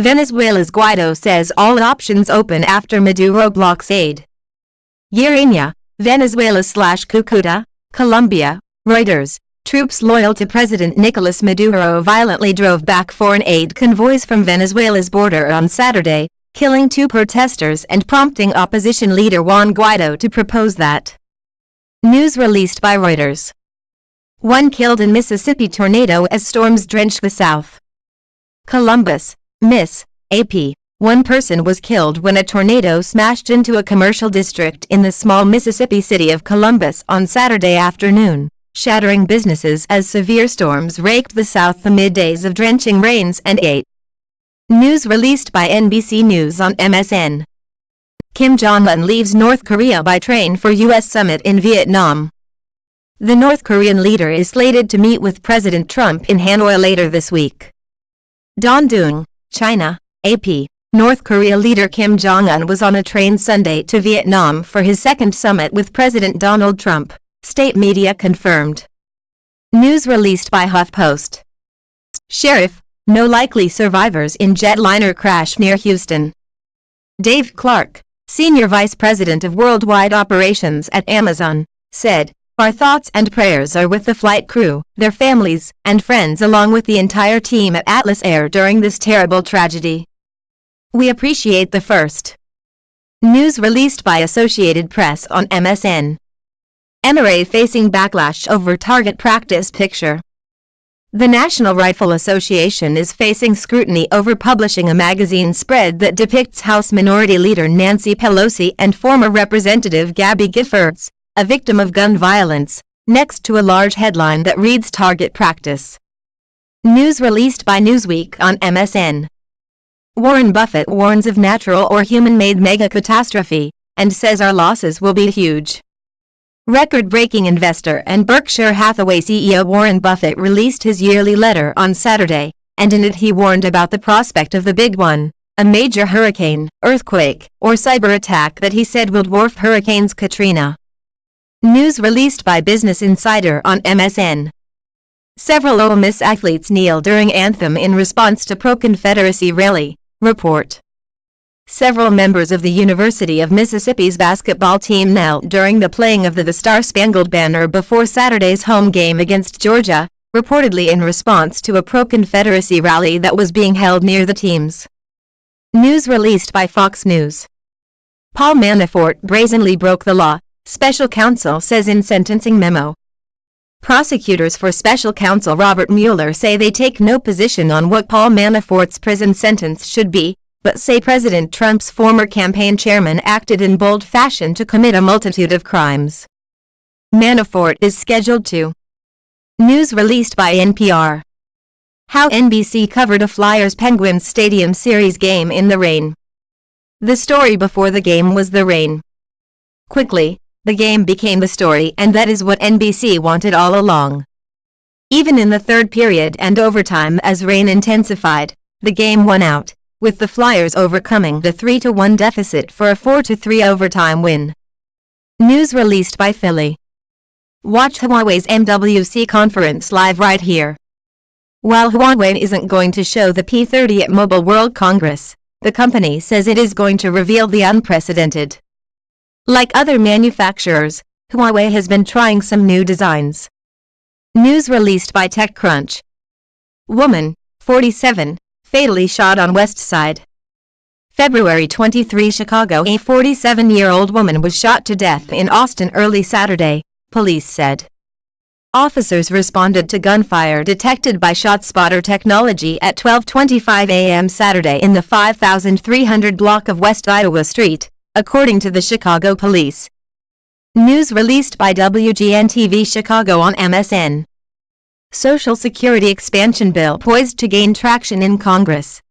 Venezuela's Guaido says all options open after Maduro blocks aid. Yarenia, Venezuela/Cucuta, Colombia, Reuters. Troops loyal to President Nicolas Maduro violently drove back foreign aid convoys from Venezuela's border on Saturday, killing 2 protesters and prompting opposition leader Juan Guaido to propose that. News released by Reuters. 1 killed in Mississippi tornado as storms drench the South. Columbus, Miss. AP. 1 person was killed when a tornado smashed into a commercial district in the small Mississippi city of Columbus on Saturday afternoon, shattering businesses as severe storms raked the South amid days of drenching rains and 8. News released by NBC News on MSN. Kim Jong-un leaves North Korea by train for U.S. summit in Vietnam. The North Korean leader is slated to meet with President Trump in Hanoi later this week. Dandong, China, AP. North Korea leader Kim Jong-un was on a train Sunday to Vietnam for his second summit with President Donald Trump, state media confirmed. News released by HuffPost. Sheriff, no likely survivors in jetliner crash near Houston. Dave Clark, Senior Vice President of Worldwide Operations at Amazon, said, "Our thoughts and prayers are with the flight crew, their families, and friends along with the entire team at Atlas Air during this terrible tragedy. We appreciate the first." News released by Associated Press on MSN. NRA facing backlash over target practice picture. The National Rifle Association is facing scrutiny over publishing a magazine spread that depicts House Minority Leader Nancy Pelosi and former Representative Gabby Giffords, a victim of gun violence, next to a large headline that reads Target Practice. News released by Newsweek on MSN. Warren Buffett warns of natural or human-made mega catastrophe, and says our losses will be huge. Record-breaking investor and Berkshire Hathaway CEO Warren Buffett released his yearly letter on Saturday, and in it he warned about the prospect of the big one, a major hurricane, earthquake, or cyber attack that he said will dwarf Hurricanes Katrina. News released by Business Insider on MSN. Several Ole Miss athletes kneel during anthem in response to pro-Confederacy rally, report. Several members of the University of Mississippi's basketball team knelt during the playing of the Star-Spangled Banner before Saturday's home game against Georgia, reportedly in response to a pro-Confederacy rally that was being held near the teams. News released by Fox News. Paul Manafort brazenly broke the law, special counsel says in sentencing memo. Prosecutors for special counsel Robert Mueller say they take no position on what Paul Manafort's prison sentence should be, but say President Trump's former campaign chairman acted in bold fashion to commit a multitude of crimes. Manafort is scheduled to. News released by NPR. How NBC covered a Flyers-Penguins Stadium Series game in the rain. The story before the game was the rain. Quickly, the game became the story, and that is what NBC wanted all along. Even in the third period and overtime as rain intensified, the game won out, with the Flyers overcoming the 3-1 deficit for a 4-3 overtime win. News released by Philly. Watch Huawei's MWC conference live right here. While Huawei isn't going to show the P30 at Mobile World Congress, the company says it is going to reveal the unprecedented. Like other manufacturers, Huawei has been trying some new designs. News released by TechCrunch. Woman, 47, fatally shot on West Side. February 23, Chicago. A 47-year-old woman was shot to death in Austin early Saturday, police said. Officers responded to gunfire detected by ShotSpotter technology at 12:25 a.m. Saturday in the 5300 block of West Iowa Street, according to the Chicago Police. News released by WGN-TV Chicago on MSN. Social Security expansion bill poised to gain traction in Congress.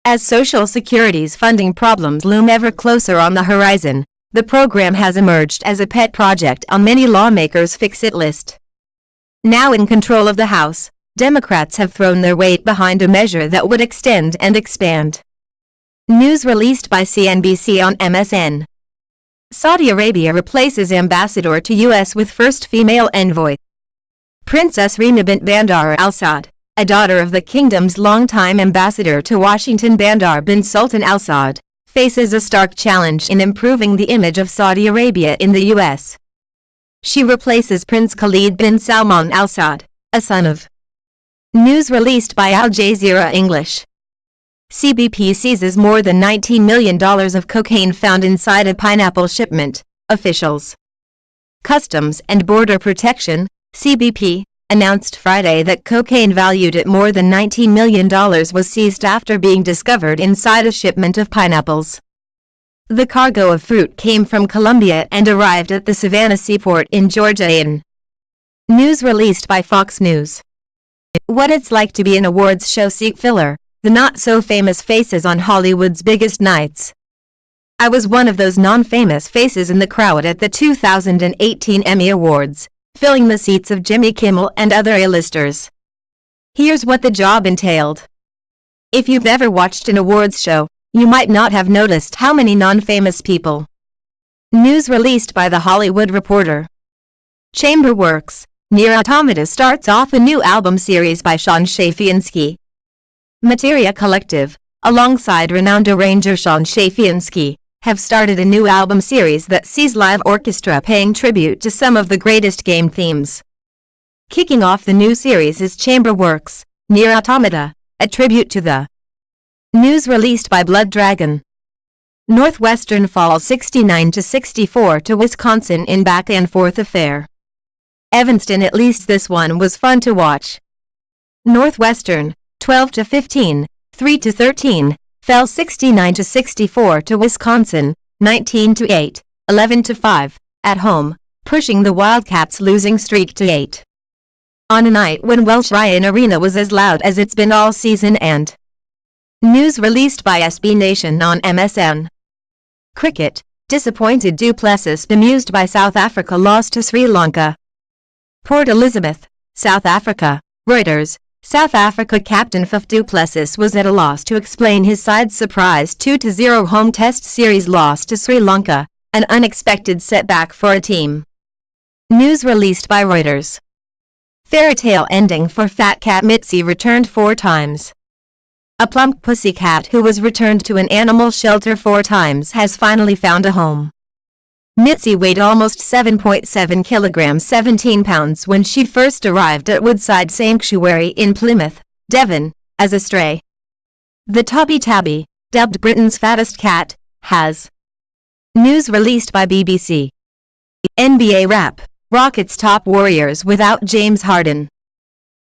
As Social Security's funding problems loom ever closer on the horizon, the program has emerged as a pet project on many lawmakers' fix-it list. Now in control of the House, Democrats have thrown their weight behind a measure that would extend and expand. News released by CNBC on MSN. Saudi Arabia replaces ambassador to U.S. with first female envoy. Princess Rima bint Bandar Al Saud, a daughter of the kingdom's longtime ambassador to Washington Bandar bin Sultan Al Saud, faces a stark challenge in improving the image of Saudi Arabia in the U.S. She replaces Prince Khalid bin Salman Al Saud, a son of. News released by Al Jazeera English. CBP seizes more than $19 million of cocaine found inside a pineapple shipment, officials. Customs and Border Protection, CBP, announced Friday that cocaine valued at more than $19 million was seized after being discovered inside a shipment of pineapples. The cargo of fruit came from Colombia and arrived at the Savannah seaport in Georgia. News released by Fox News. What it's like to be an awards show seat filler, the not-so-famous faces on Hollywood's biggest nights. I was one of those non-famous faces in the crowd at the 2018 Emmy Awards, filling the seats of Jimmy Kimmel and other A-listers. Here's what the job entailed. If you've ever watched an awards show, you might not have noticed how many non-famous people. News released by The Hollywood Reporter. Chamber Works, Nier Automata starts off a new album series by Sean Shafiansky. Materia Collective, alongside renowned arranger Sean Shafiansky, have started a new album series that sees live orchestra paying tribute to some of the greatest game themes. Kicking off the new series is Chamber Works, Nier Automata, a tribute to the. News released by Blood Dragon. Northwestern falls 69-64 to Wisconsin in back-and-forth affair. Evanston, at least this one was fun to watch. Northwestern, 12-15, 3-13, fell 69-64 to Wisconsin, 19-8, 11-5, at home, pushing the Wildcats' losing streak to 8. On a night when Welsh Ryan Arena was as loud as it's been all season and. News released by SB Nation on MSN. Cricket, disappointed du Plessis bemused by South Africa loss to Sri Lanka. Port Elizabeth, South Africa, Reuters. South Africa captain Faf du Plessis was at a loss to explain his side's surprise 2-0 home test series loss to Sri Lanka, an unexpected setback for a team. News released by Reuters. Fairytale ending for fat cat Mitzi returned 4 times. A plump pussycat who was returned to an animal shelter 4 times has finally found a home. Mitzi weighed almost 7.7 kilograms 17 pounds when she first arrived at Woodside Sanctuary in Plymouth, Devon, as a stray. The Tubby Tabby, dubbed Britain's fattest cat, has. News released by BBC. NBA wrap, Rockets top Warriors without James Harden.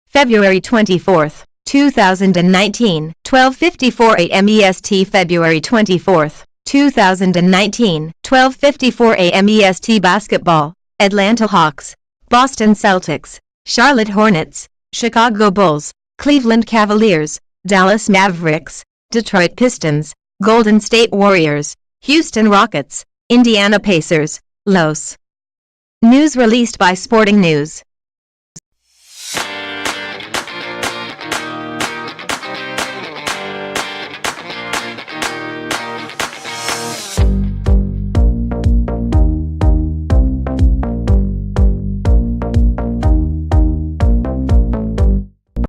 February 24, 2019, 12:54 a.m. EST. February 24, 2019, 12:54 a.m. EST. Basketball, Atlanta Hawks, Boston Celtics, Charlotte Hornets, Chicago Bulls, Cleveland Cavaliers, Dallas Mavericks, Detroit Pistons, Golden State Warriors, Houston Rockets, Indiana Pacers, Los. News released by Sporting News.